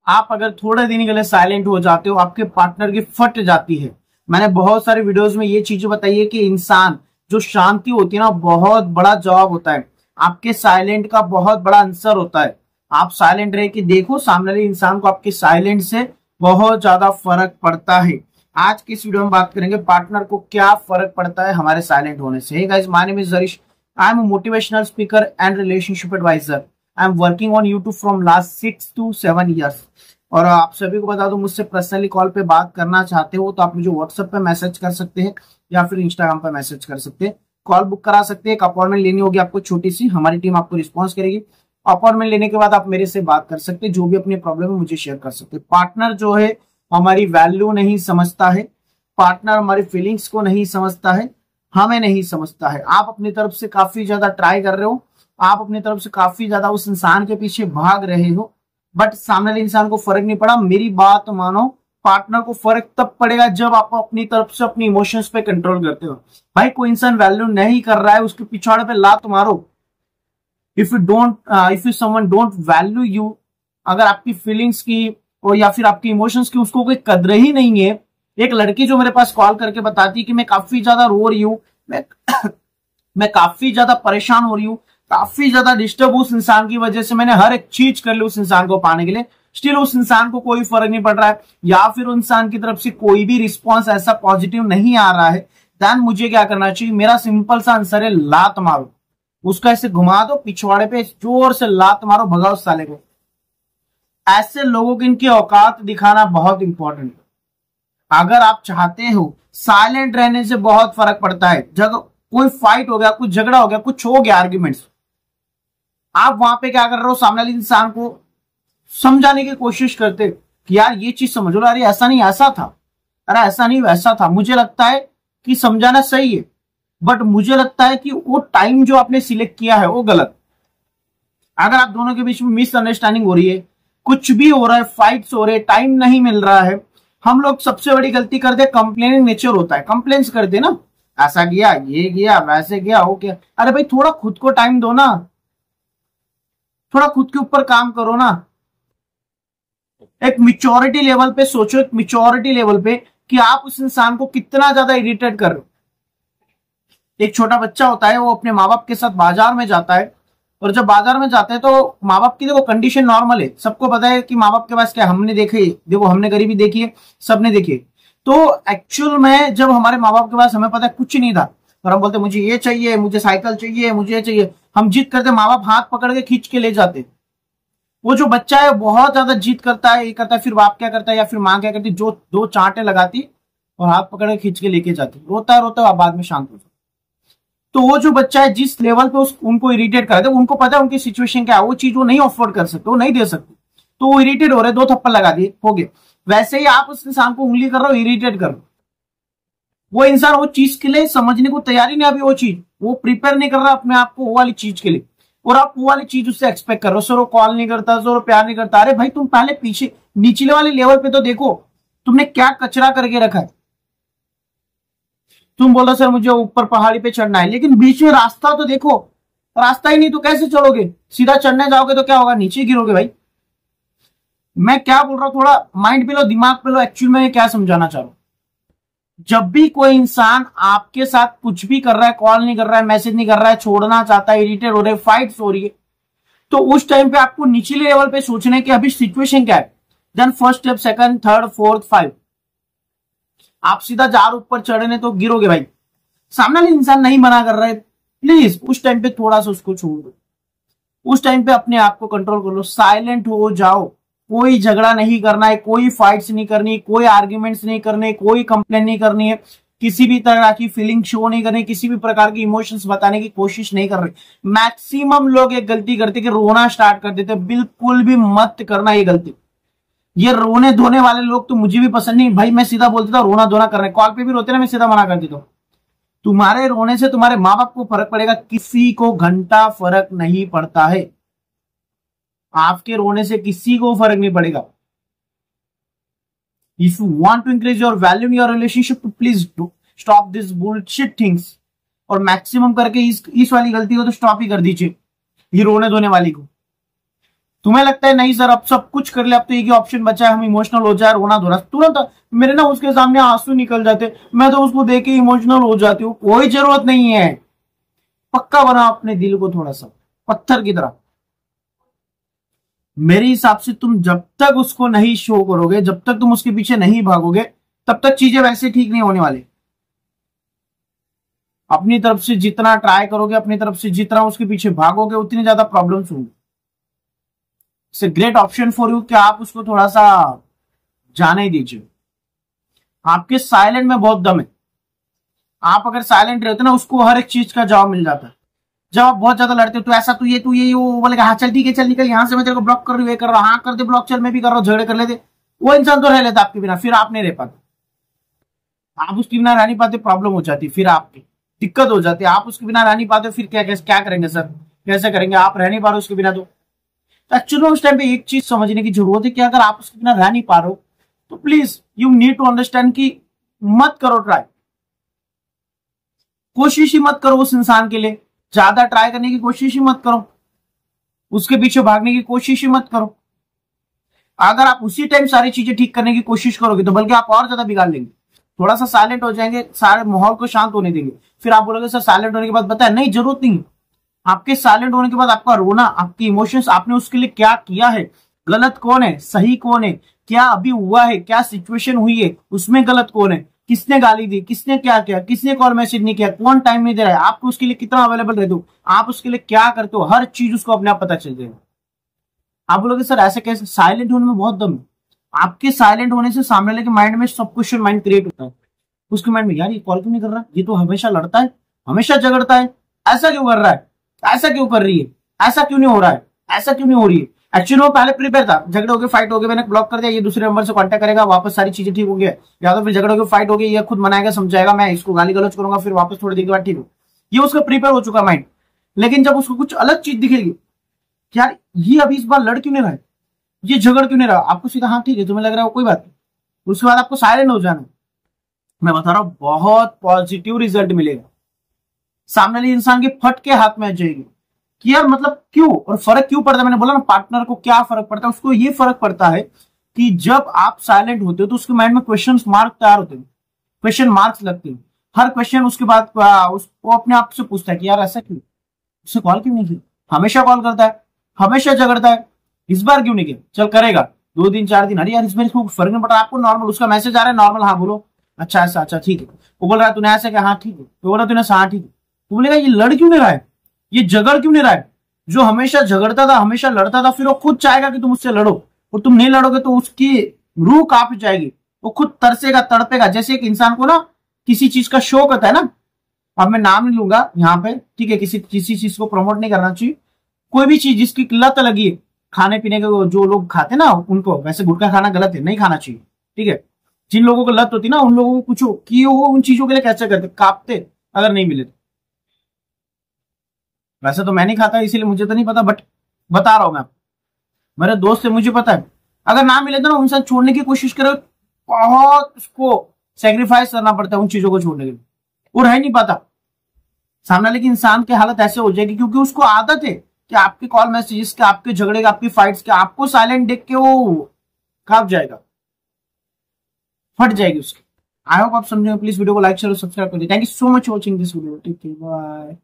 आप अगर थोड़े दिन के लिए साइलेंट हो जाते हो, आपके पार्टनर की फट जाती है। मैंने बहुत सारे वीडियोस में ये चीजें बताई है कि इंसान जो शांति होती है ना, बहुत बड़ा जवाब होता है। आपके साइलेंट का बहुत बड़ा आंसर होता है। आप साइलेंट रह के देखो, सामने वाले इंसान को आपके साइलेंट से बहुत ज्यादा फर्क पड़ता है। आज की इस वीडियो में बात करेंगे पार्टनर को क्या फर्क पड़ता है हमारे साइलेंट होने से। Hey guys, my name is Jarish. I am a motivational speaker and relationship advisor. I am working on YouTube from last 6 to 7 years। और आप सभी को बता दूं, मुझसे पर्सनली कॉल पे बात करना चाहते हो तो आप मुझे व्हाट्सएप पे मैसेज कर सकते हैं या फिर इंस्टाग्राम पे मैसेज कर सकते हैं। कॉल बुक करा सकते हैं। एक अपॉइंटमेंट लेनी होगी आपको छोटी सी, हमारी टीम आपको रिस्पॉन्स करेगी। अपॉइंटमेंट लेने के बाद आप मेरे से बात कर सकते हैं, जो भी अपनी प्रॉब्लम है मुझे शेयर कर सकते हैं। पार्टनर जो है हमारी वैल्यू नहीं समझता है, पार्टनर हमारी फीलिंग्स को नहीं समझता है, हमें नहीं समझता है। आप अपनी तरफ से काफी ज्यादा ट्राई कर रहे हो, आप अपनी तरफ से काफी ज्यादा उस इंसान के पीछे भाग रहे हो, बट सामने वाले इंसान को फर्क नहीं पड़ा। मेरी बात मानो, पार्टनर को फर्क तब पड़ेगा जब आप अपनी तरफ से अपनी इमोशंस पे कंट्रोल करते हो। भाई कोई इंसान वैल्यू नहीं कर रहा है, उसके पिछवाड़े पे लात मारो। If you someone don't value you, अगर आपकी फीलिंग्स की और या फिर आपकी इमोशंस की उसको कोई कदर ही नहीं है। एक लड़की जो मेरे पास कॉल करके बताती कि मैं काफी ज्यादा रो रही हूँ, मैं काफी ज्यादा परेशान हो रही हूँ, काफी ज्यादा डिस्टर्ब उस इंसान की वजह से, मैंने हर एक चीज कर ली उस इंसान को पाने के लिए, स्टिल उस इंसान को कोई फर्क नहीं पड़ रहा है, या फिर उस इंसान की तरफ से कोई भी रिस्पॉन्स ऐसा पॉजिटिव नहीं आ रहा है, देन मुझे क्या करना चाहिए? मेरा सिंपल सा आंसर है, लात मारो। उसका ऐसे घुमा दो, पिछवाड़े पे जोर से लात मारो, भगाओ उस साले को। ऐसे लोगों की इनकी औकात दिखाना बहुत इंपॉर्टेंट है। अगर आप चाहते हो, साइलेंट रहने से बहुत फर्क पड़ता है। जब कोई फाइट हो गया, कुछ झगड़ा हो गया, कुछ हो गया, आर्ग्यूमेंट्स, आप वहां पे क्या कर रहे हो? सामने वाले इंसान को समझाने की कोशिश करते कि यार ये चीज समझ लो, अरे ऐसा नहीं ऐसा था, अरे ऐसा नहीं वैसा था। मुझे लगता है कि समझाना सही है, बट मुझे लगता है कि वो टाइम जो आपने सिलेक्ट किया है वो गलत। अगर आप दोनों के बीच में मिसअंडरस्टैंडिंग हो रही है, कुछ भी हो रहा है, फाइट्स हो रहे, टाइम नहीं मिल रहा है, हम लोग सबसे बड़ी गलती करते, कंप्लेनिंग नेचर होता है, कंप्लेन्स करते ना, ऐसा किया, ये किया, वैसे किया, वो किया। अरे भाई थोड़ा खुद को टाइम दो ना, थोड़ा खुद के ऊपर काम करो ना। एक मैच्योरिटी लेवल पे सोचो, एक मैच्योरिटी लेवल पे कि आप उस इंसान को कितना ज्यादा इरिटेट कर रहे हो। एक छोटा बच्चा होता है, वो अपने माँ बाप के साथ बाजार में जाता है, और जब बाजार में जाते हैं तो माँ बाप की देखो कंडीशन नॉर्मल है, सबको पता है कि माँ बाप के पास क्या, हमने देखे, देखो हमने गरीबी देखी है, सबने देखी है। तो एक्चुअल में जब हमारे माँ बाप के पास हमें पता है कुछ नहीं था, और हम बोलते मुझे ये चाहिए, मुझे साइकिल चाहिए, मुझे ये चाहिए, हम जिद करते, माँ बाप हाथ पकड़ के खींच के ले जाते। वो जो बच्चा है बहुत ज्यादा जिद करता है, ये करता है, फिर बाप क्या करता है या फिर माँ क्या करती, जो दो चांटे लगाती और हाथ पकड़ के खींच के लेके जाती, रोता है रोता है, बाद में शांत हो जाता। तो वो जो बच्चा है जिस लेवल पे उनको इरिटेट कर रहे थे, उनको पता है उनकी सिचुएशन क्या है, वो चीज वो नहीं अफोर्ड कर सकते, वो नहीं दे सकते, तो वो इरिटेट हो रहे, दो थप्पड़ लगा दिए, हो गए। वैसे ही आप उस इंसान को उंगली कर रहे हो, इरिटेट कर रहे हो। वो इंसान वो चीज के लिए समझने को तैयार ही नहीं, अभी वो चीज वो प्रिपेयर नहीं कर रहा अपने आप को वो वाली चीज के लिए, और आप वो वाली चीज उससे एक्सपेक्ट कर रहे हो। सर वो कॉल नहीं करता, सर वो प्यार नहीं करता। अरे भाई तुम पहले पीछे निचले वाले लेवल पे तो देखो, तुमने क्या कचरा करके रखा है। तुम बोल रहे सर मुझे ऊपर पहाड़ी पे चढ़ना है, लेकिन बीच में रास्ता तो देखो, रास्ता ही नहीं तो कैसे चढ़ोगे? सीधा चढ़ने जाओगे तो क्या होगा? नीचे गिरोगे भाई। मैं क्या बोल रहा हूं, थोड़ा माइंड पे लो, दिमाग पे लो, एक्चुअल में क्या समझाना चाह रहा हूं। जब भी कोई इंसान आपके साथ कुछ भी कर रहा है, कॉल नहीं कर रहा है, मैसेज नहीं कर रहा है, छोड़ना चाहता है, इरिटेट हो रहे, फाइट्स हो रही है, तो उस टाइम पे आपको निचले लेवल पे सोचना है कि अभी सिचुएशन क्या है। Then first step, second, third, fourth, 5। आप सीधा जार ऊपर चढ़ने तो गिरोगे भाई। सामने वाले इंसान नहीं मना कर रहा है, प्लीज उस टाइम पे थोड़ा सा उसको छोड़ दो, उस टाइम पे अपने आप को कंट्रोल कर लो, साइलेंट हो जाओ। कोई झगड़ा नहीं करना है, कोई फाइट्स नहीं करनी, कोई आर्ग्यूमेंट्स नहीं करने, कोई कंप्लेन नहीं करनी है, किसी भी तरह की फीलिंग शो नहीं करनी, किसी भी प्रकार की इमोशंस बताने की कोशिश नहीं कर रहे। मैक्सिमम लोग एक गलती करते कि रोना स्टार्ट कर देते, बिल्कुल भी मत करना ये गलती। ये रोने धोने वाले लोग तो मुझे भी पसंद नहीं भाई। मैं सीधा बोलता था रोना धोना कर रहे, कॉल पे भी रोते ना, मैं सीधा मना कर देता हूं। तुम्हारे रोने से तुम्हारे माँ बाप को फर्क पड़ेगा? किसी को घंटा फर्क नहीं पड़ता है। आपके रोने से किसी को फर्क नहीं पड़ेगा। If you want to increase your value in your relationship, please stop this bullshit things. और मैक्सिमम करके इस वाली गलती को तो स्टॉप ही कर दीजिए, ये रोने धोने वाली को। तुम्हें लगता है नहीं सर अब सब कुछ कर ले, अब तो एक ही ऑप्शन बचा है, हम इमोशनल हो जाए, रोना धोना, तुरंत मेरे ना उसके सामने आंसू निकल जाते, मैं तो उसको देख के इमोशनल हो जाती हूँ। कोई जरूरत नहीं है। पक्का बना अपने दिल को थोड़ा सा पत्थर की तरह। मेरे हिसाब से तुम जब तक उसको नहीं शो करोगे, जब तक तुम उसके पीछे नहीं भागोगे, तब तक चीजें वैसे ठीक नहीं होने वाली। अपनी तरफ से जितना ट्राई करोगे, अपनी तरफ से जितना उसके पीछे भागोगे, उतनी ज्यादा प्रॉब्लम्स होंगी। It's a great option for you कि आप उसको थोड़ा सा जाने दीजिए। आपके साइलेंट में बहुत दम है। आप अगर साइलेंट रहते ना, उसको हर एक चीज का जवाब मिल जाता है। जब आप बहुत ज्यादा लड़ते हो तो ऐसा तू ये वो बोलेगा, हाँ चल ठीक है, चल निकल यहाँ से, मैं तेरे को ब्लॉक कर रही हूँ, ये कर रहा हूँ, हाँ कर दे ब्लॉक, चल मैं भी कर रहा हूँ, झगड़े कर लेते। वो इंसान तो रह लेता आपके बिना, फिर आप नहीं रह पाते। आप उसके बिना रह नहीं पाते, प्रॉब्लम हो जाती, फिर आपकी दिक्कत हो जाती है। आप उसके बिना रह नहीं पाते, फिर क्या करेंगे सर, कैसे करेंगे, आप रह नहीं पा रहे उसके बिना। तो एक्चुअली उस टाइम पे एक चीज समझने की जरूरत है कि अगर आप उसके बिना रह नहीं पा रहे हो तो please you need to understand कि मत करो ट्राई, कोशिश ही मत करो उस इंसान के लिए, ज्यादा ट्राई करने की कोशिश ही मत करो, उसके पीछे भागने की कोशिश ही मत करो। अगर आप उसी टाइम सारी चीजें ठीक करने की कोशिश करोगे तो बल्कि आप और ज्यादा बिगाड़ लेंगे। थोड़ा सा साइलेंट हो जाएंगे, सारे माहौल को शांत होने देंगे, फिर आप बोलोगे सर साइलेंट होने के बाद बताया नहीं, जरूरत नहीं। आपके साइलेंट होने के बाद आपका रोना, आपके इमोशंस, आपने उसके लिए क्या किया है, गलत कौन है, सही कौन है, क्या अभी हुआ है, क्या सिचुएशन हुई है, उसमें गलत कौन है, किसने गाली दी, किसने क्या किया, किसने कॉल मैसेज नहीं किया, कौन टाइम नहीं दे रहा है, आपको उसके लिए कितना अवेलेबल रहते हो, आप उसके लिए क्या करते हो, हर चीज उसको अपने आप पता चल जाएगा। आप बोलोगे सर ऐसे कैसे, साइलेंट होने में बहुत दम है। आपके साइलेंट होने से सामने वाले के माइंड में सब क्वेश्चन माइंड क्रिएट होता है। उसके माइंड में यार ये कॉल क्यों नहीं कर रहा, ये तो हमेशा लड़ता है, हमेशा झगड़ता है, ऐसा क्यों कर रहा है, ऐसा क्यों कर रही है, ऐसा क्यों नहीं हो रहा है, ऐसा क्यों नहीं हो रही है। एक्चुअली वो पहले प्रिपेयर था, झगड़े हो गए, फाइट हो गए, मैंने ब्लॉक कर दिया, ये दूसरे नंबर से कांटेक्ट करेगा, वापस सारी चीजें ठीक हो गया, या तो फिर झगड़े हो गए, फाइट हो गई, ये खुद मनाएगा, समझाएगा, मैं इसको गाली गलौज करूंगा, फिर वापस थोड़ी देर के बाद ठीक हो। ये उसका प्रिपेयर हो चुका माइंड। लेकिन जब उसको कुछ अलग चीज दिखेगी, यार ये अभी इस बार लड़ क्यों नहीं रहा है, ये झगड़ क्यों नहीं रहा, आपको सीधा हाँ ठीक है, तुम्हें लग रहा है कोई बात नहीं, उसके बाद आपको साइलेंट हो जाना। मैं बता रहा हूं बहुत पॉजिटिव रिजल्ट मिलेगा। सामने वाले इंसान के फट के हाथ में आ जाएगी कि यार मतलब क्यों, और फर्क क्यों पड़ता है। मैंने बोला ना पार्टनर को क्या फर्क पड़ता है, उसको ये फर्क पड़ता है कि जब आप साइलेंट होते हो तो उसके माइंड में क्वेश्चन मार्क तैयार होते हैं, क्वेश्चन मार्क्स लगते हैं। हर क्वेश्चन उसके बाद उसको अपने आप से पूछता है कि यार ऐसा क्यों, उससे कॉल क्यों नहीं किया, हमेशा कॉल करता है, हमेशा झगड़ता है, इस बार क्यों नहीं किया, चल करेगा 2 दिन 4 दिन, अरे यार इस बार इसको फर्क नहीं पड़ा, आपको नॉर्मल, उसका मैसेज आ रहा है नॉर्मल, हाँ बोलो, अच्छा ऐसा, अच्छा ठीक है, वो बोल रहा है तूने ऐसा क्या, हाँ ठीक है, तो बोला तूने हाँ ठीक है, तो बोलेगा ये लड़ क्यों नहीं रहा है, ये झगड़ क्यों नहीं रहा है। जो हमेशा झगड़ता था, हमेशा लड़ता था, फिर वो खुद चाहेगा कि तुम उससे लड़ो, और तुम नहीं लड़ोगे तो उसकी रूह कांप जाएगी, वो खुद तरसेगा, तड़पेगा। जैसे एक इंसान को ना किसी चीज का शौक होता है ना, अब मैं नाम नहीं लूंगा यहाँ पे, ठीक है, किसी चीज को प्रमोट नहीं करना चाहिए, कोई भी चीज जिसकी लत लगी है, खाने पीने के जो लोग खाते ना उनको, वैसे गुटखा खाना गलत है, नहीं खाना चाहिए, ठीक है। जिन लोगों को लत होती ना, उन लोगों को पूछो कि वो उन चीजों के लिए कैसे करते, कांपते अगर नहीं मिले तो। वैसे तो मैं नहीं खाता इसीलिए मुझे तो नहीं पता, बट बता रहा हूं मैं, मेरे दोस्त से मुझे पता है, अगर ना मिले तो ना इंसान छोड़ने की कोशिश करे, बहुत उसको सेक्रीफाइस करना पड़ता है उन चीजों को छोड़ने के लिए, वो रह नहीं पाता। सामने वाले की इंसान की हालत ऐसे हो जाएगी क्योंकि उसको आदत है कि आपके कॉल मैसेजेस के, आपके झगड़े के, आपकी फाइट्स के, आपको साइलेंट देख के वो कांप जाएगा, फट जाएगी उसकी। आई होप आप समझेंगे। प्लीज वीडियो को लाइक शेयर और सब्सक्राइब कर दीजिए। Thank you so much watching this video, take care, bye.